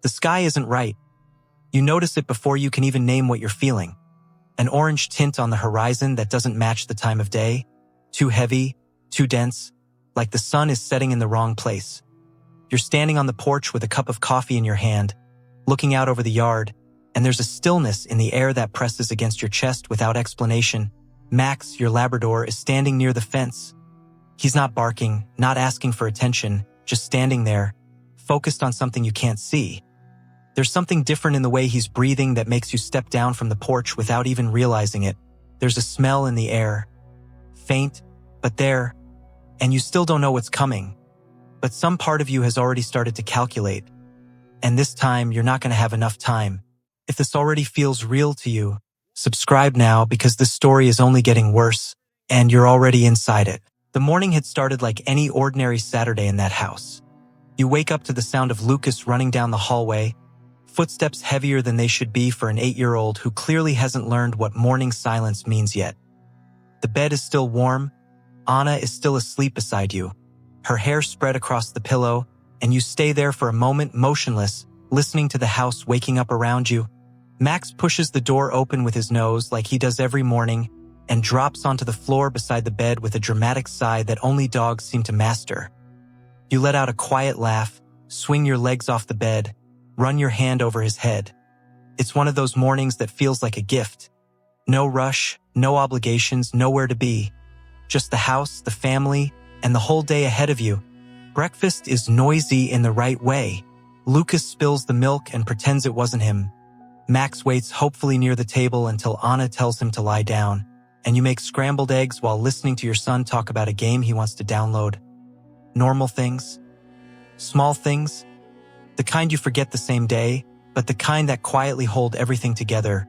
The sky isn't right. You notice it before you can even name what you're feeling. An orange tint on the horizon that doesn't match the time of day. Too heavy, too dense, like the sun is setting in the wrong place. You're standing on the porch with a cup of coffee in your hand, looking out over the yard, and there's a stillness in the air that presses against your chest without explanation. Max, your Labrador, is standing near the fence. He's not barking, not asking for attention, just standing there, focused on something you can't see. There's something different in the way he's breathing that makes you step down from the porch without even realizing it. There's a smell in the air. Faint, but there, and you still don't know what's coming. But some part of you has already started to calculate. And this time, you're not going to have enough time. If this already feels real to you, subscribe now because this story is only getting worse, and you're already inside it. The morning had started like any ordinary Saturday in that house. You wake up to the sound of Lucas running down the hallway, footsteps heavier than they should be for an 8-year-old who clearly hasn't learned what morning silence means yet. The bed is still warm. Anna is still asleep beside you, her hair spread across the pillow, and you stay there for a moment motionless, listening to the house waking up around you. Max pushes the door open with his nose like he does every morning and drops onto the floor beside the bed with a dramatic sigh that only dogs seem to master. You let out a quiet laugh, swing your legs off the bed, run your hand over his head. It's one of those mornings that feels like a gift. No rush, no obligations, nowhere to be. Just the house, the family, and the whole day ahead of you. Breakfast is noisy in the right way. Lucas spills the milk and pretends it wasn't him. Max waits hopefully near the table until Anna tells him to lie down, and you make scrambled eggs while listening to your son talk about a game he wants to download. Normal things. Small things. The kind you forget the same day, but the kind that quietly hold everything together.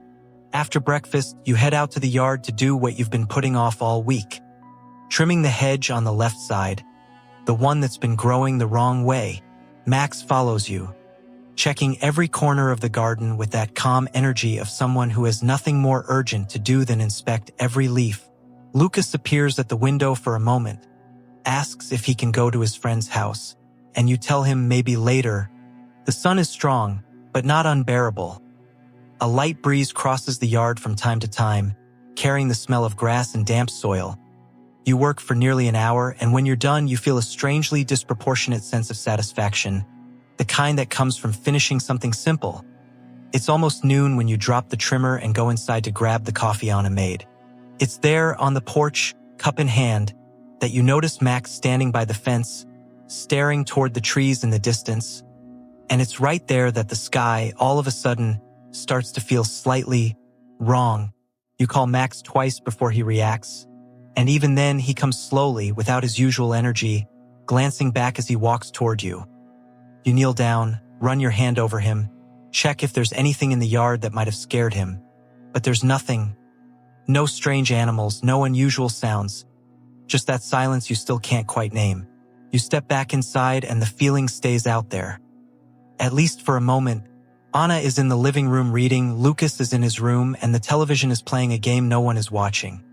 After breakfast, you head out to the yard to do what you've been putting off all week. Trimming the hedge on the left side, the one that's been growing the wrong way. Max follows you, checking every corner of the garden with that calm energy of someone who has nothing more urgent to do than inspect every leaf. Lucas appears at the window for a moment, asks if he can go to his friend's house, and you tell him maybe later. The sun is strong, but not unbearable. A light breeze crosses the yard from time to time, carrying the smell of grass and damp soil. You work for nearly an hour, and when you're done, you feel a strangely disproportionate sense of satisfaction, the kind that comes from finishing something simple. It's almost noon when you drop the trimmer and go inside to grab the coffee Anna made. It's there on the porch, cup in hand, that you notice Max standing by the fence, staring toward the trees in the distance. And it's right there that the sky, all of a sudden, starts to feel slightly wrong. You call Max twice before he reacts. And even then, he comes slowly, without his usual energy, glancing back as he walks toward you. You kneel down, run your hand over him, check if there's anything in the yard that might have scared him. But there's nothing. No strange animals, no unusual sounds. Just that silence you still can't quite name. You step back inside and the feeling stays out there. At least for a moment. Anna is in the living room reading, Lucas is in his room, and the television is playing a game no one is watching.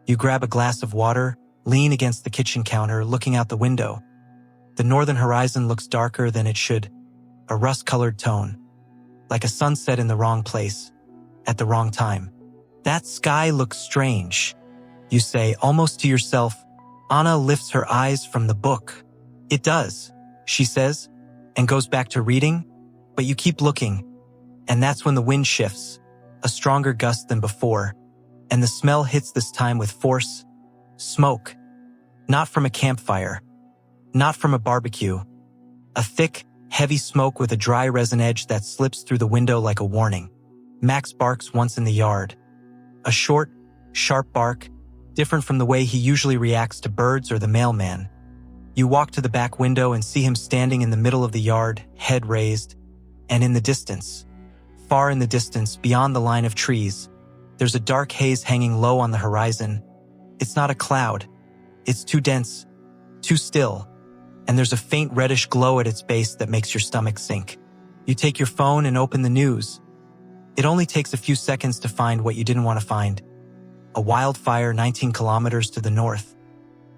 You grab a glass of water, lean against the kitchen counter, looking out the window. The northern horizon looks darker than it should, a rust-colored tone, like a sunset in the wrong place, at the wrong time. That sky looks strange, you say, almost to yourself. Anna lifts her eyes from the book. It does, she says, and goes back to reading, but you keep looking, and that's when the wind shifts, a stronger gust than before. And the smell hits this time with force. Smoke. Not from a campfire. Not from a barbecue. A thick, heavy smoke with a dry resin edge that slips through the window like a warning. Max barks once in the yard. A short, sharp bark, different from the way he usually reacts to birds or the mailman. You walk to the back window and see him standing in the middle of the yard, head raised. And in the distance, far in the distance, beyond the line of trees, there's a dark haze hanging low on the horizon. It's not a cloud. It's too dense, too still, and there's a faint reddish glow at its base that makes your stomach sink. You take your phone and open the news. It only takes a few seconds to find what you didn't want to find. A wildfire 19 kilometers to the north,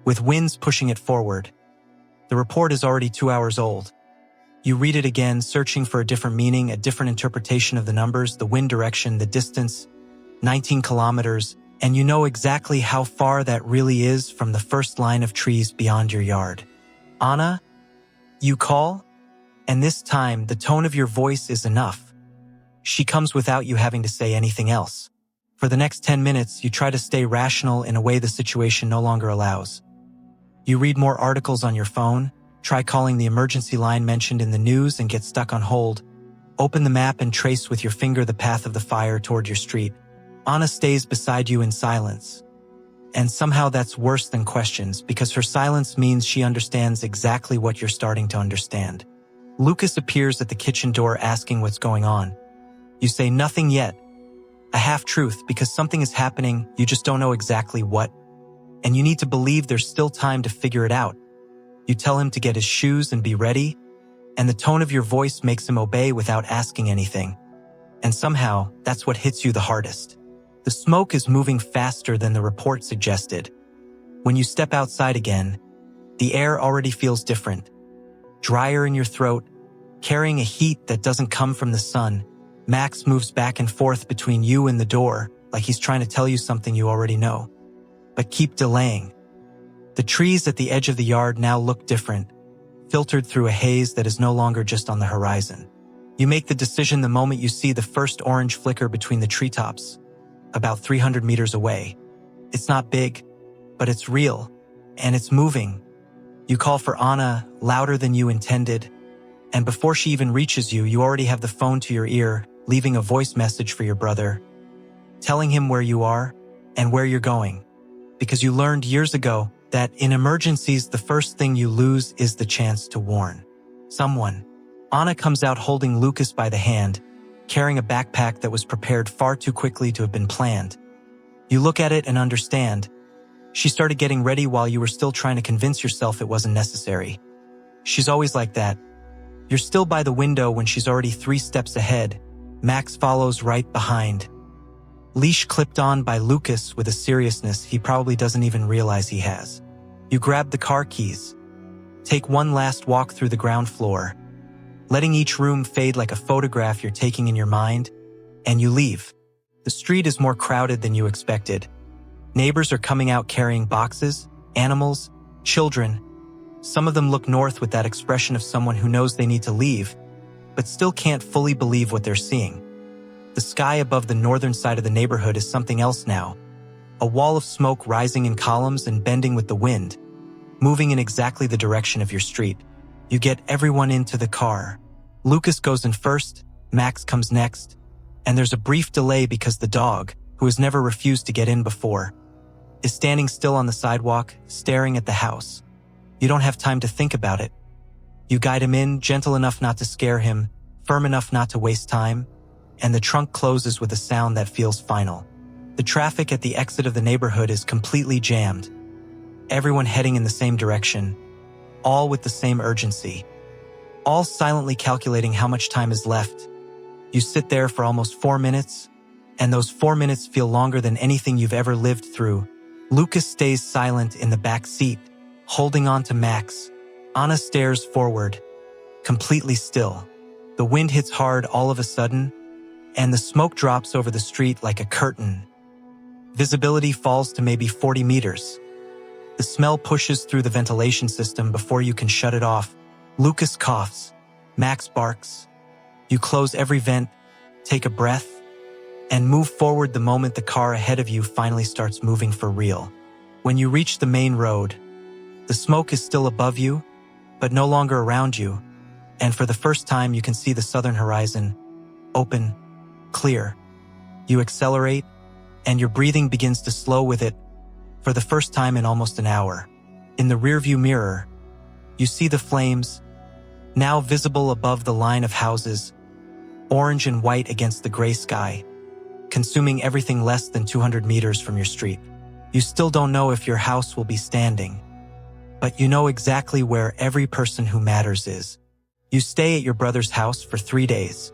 with winds pushing it forward. The report is already 2 hours old. You read it again, searching for a different meaning, a different interpretation of the numbers, the wind direction, the distance, 19 kilometers, and you know exactly how far that really is from the first line of trees beyond your yard. Anna, you call? And this time, the tone of your voice is enough. She comes without you having to say anything else. For the next 10 minutes, you try to stay rational in a way the situation no longer allows. You read more articles on your phone, try calling the emergency line mentioned in the news and get stuck on hold. Open the map and trace with your finger the path of the fire toward your street. Anna stays beside you in silence. And somehow that's worse than questions, because her silence means she understands exactly what you're starting to understand. Lucas appears at the kitchen door asking what's going on. You say nothing yet. A half-truth, because something is happening, you just don't know exactly what. And you need to believe there's still time to figure it out. You tell him to get his shoes and be ready, and the tone of your voice makes him obey without asking anything. And somehow, that's what hits you the hardest. The smoke is moving faster than the report suggested. When you step outside again, the air already feels different. Drier in your throat, carrying a heat that doesn't come from the sun. Max moves back and forth between you and the door, like he's trying to tell you something you already know. But keep delaying. The trees at the edge of the yard now look different, filtered through a haze that is no longer just on the horizon. You make the decision the moment you see the first orange flicker between the treetops, about 300 meters away. It's not big, but it's real, and it's moving. You call for Anna, louder than you intended, and before she even reaches you, you already have the phone to your ear, leaving a voice message for your brother, telling him where you are and where you're going. Because you learned years ago that in emergencies, the first thing you lose is the chance to warn someone. Anna comes out holding Lucas by the hand, carrying a backpack that was prepared far too quickly to have been planned. You look at it and understand. She started getting ready while you were still trying to convince yourself it wasn't necessary. She's always like that. You're still by the window when she's already 3 steps ahead. Max follows right behind. Leash clipped on by Lucas with a seriousness he probably doesn't even realize he has. You grab the car keys. Take one last walk through the ground floor, letting each room fade like a photograph you're taking in your mind, and you leave. The street is more crowded than you expected. Neighbors are coming out carrying boxes, animals, children. Some of them look north with that expression of someone who knows they need to leave, but still can't fully believe what they're seeing. The sky above the northern side of the neighborhood is something else now. A wall of smoke rising in columns and bending with the wind, moving in exactly the direction of your street. You get everyone into the car. Lucas goes in first, Max comes next, and there's a brief delay because the dog, who has never refused to get in before, is standing still on the sidewalk, staring at the house. You don't have time to think about it. You guide him in, gentle enough not to scare him, firm enough not to waste time, and the trunk closes with a sound that feels final. The traffic at the exit of the neighborhood is completely jammed. Everyone heading in the same direction, all with the same urgency, all silently calculating how much time is left. You sit there for almost 4 minutes, and those 4 minutes feel longer than anything you've ever lived through. Lucas stays silent in the back seat, holding on to Max. Anna stares forward, completely still. The wind hits hard all of a sudden, and the smoke drops over the street like a curtain. Visibility falls to maybe 40 meters. The smell pushes through the ventilation system before you can shut it off. Lucas coughs. Max barks. You close every vent, take a breath, and move forward the moment the car ahead of you finally starts moving for real. When you reach the main road, the smoke is still above you, but no longer around you, and for the first time you can see the southern horizon, open, clear. You accelerate, and your breathing begins to slow with it for the first time in almost an hour. In the rearview mirror, you see the flames, now visible above the line of houses, orange and white against the gray sky, consuming everything less than 200 meters from your street. You still don't know if your house will be standing, but you know exactly where every person who matters is. You stay at your brother's house for 3 days.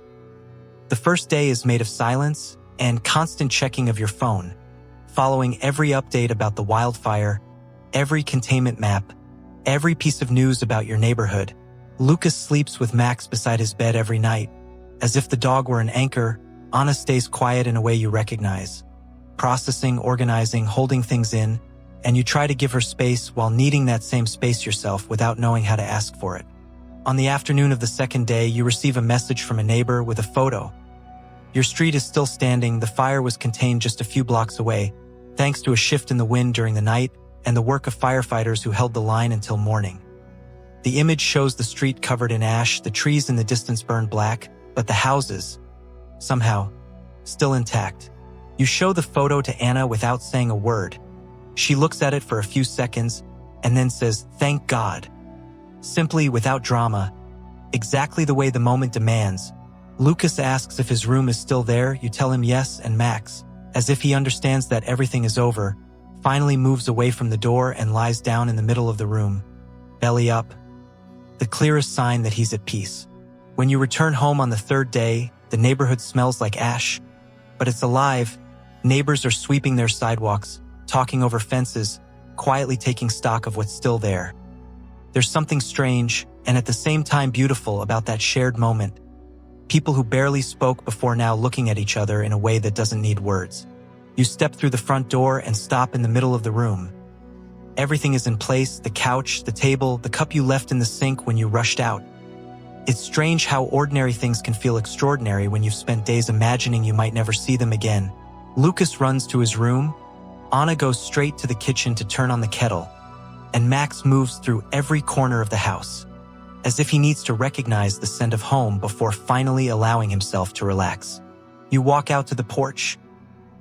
The first day is made of silence and constant checking of your phone, following every update about the wildfire, every containment map, every piece of news about your neighborhood. Lucas sleeps with Max beside his bed every night. As if the dog were an anchor, Anna stays quiet in a way you recognize. Processing, organizing, holding things in, and you try to give her space while needing that same space yourself without knowing how to ask for it. On the afternoon of the second day, you receive a message from a neighbor with a photo. Your street is still standing, the fire was contained just a few blocks away, thanks to a shift in the wind during the night and the work of firefighters who held the line until morning. The image shows the street covered in ash, the trees in the distance burned black, but the houses, somehow, still intact. You show the photo to Anna without saying a word. She looks at it for a few seconds and then says, "Thank God." Simply, without drama, exactly the way the moment demands. Lucas asks if his room is still there, you tell him yes, and Max, as if he understands that everything is over, finally moves away from the door and lies down in the middle of the room, belly up, the clearest sign that he's at peace. When you return home on the third day, the neighborhood smells like ash, but it's alive. Neighbors are sweeping their sidewalks, talking over fences, quietly taking stock of what's still there. There's something strange, and at the same time beautiful, about that shared moment. People who barely spoke before now looking at each other in a way that doesn't need words. You step through the front door and stop in the middle of the room. Everything is in place, the couch, the table, the cup you left in the sink when you rushed out. It's strange how ordinary things can feel extraordinary when you've spent days imagining you might never see them again. Lucas runs to his room. Anna goes straight to the kitchen to turn on the kettle, and Max moves through every corner of the house, as if he needs to recognize the scent of home before finally allowing himself to relax. You walk out to the porch.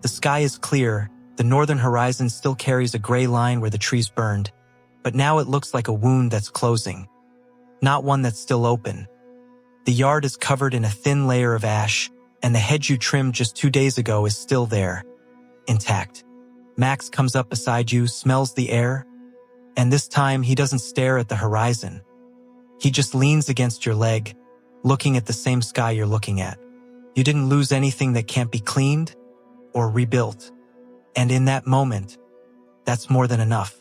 The sky is clear. The northern horizon still carries a gray line where the trees burned, but now it looks like a wound that's closing, not one that's still open. The yard is covered in a thin layer of ash, and the hedge you trimmed just 2 days ago is still there, intact. Max comes up beside you, smells the air, and this time he doesn't stare at the horizon. He just leans against your leg, looking at the same sky you're looking at. You didn't lose anything that can't be cleaned or rebuilt. And in that moment, that's more than enough.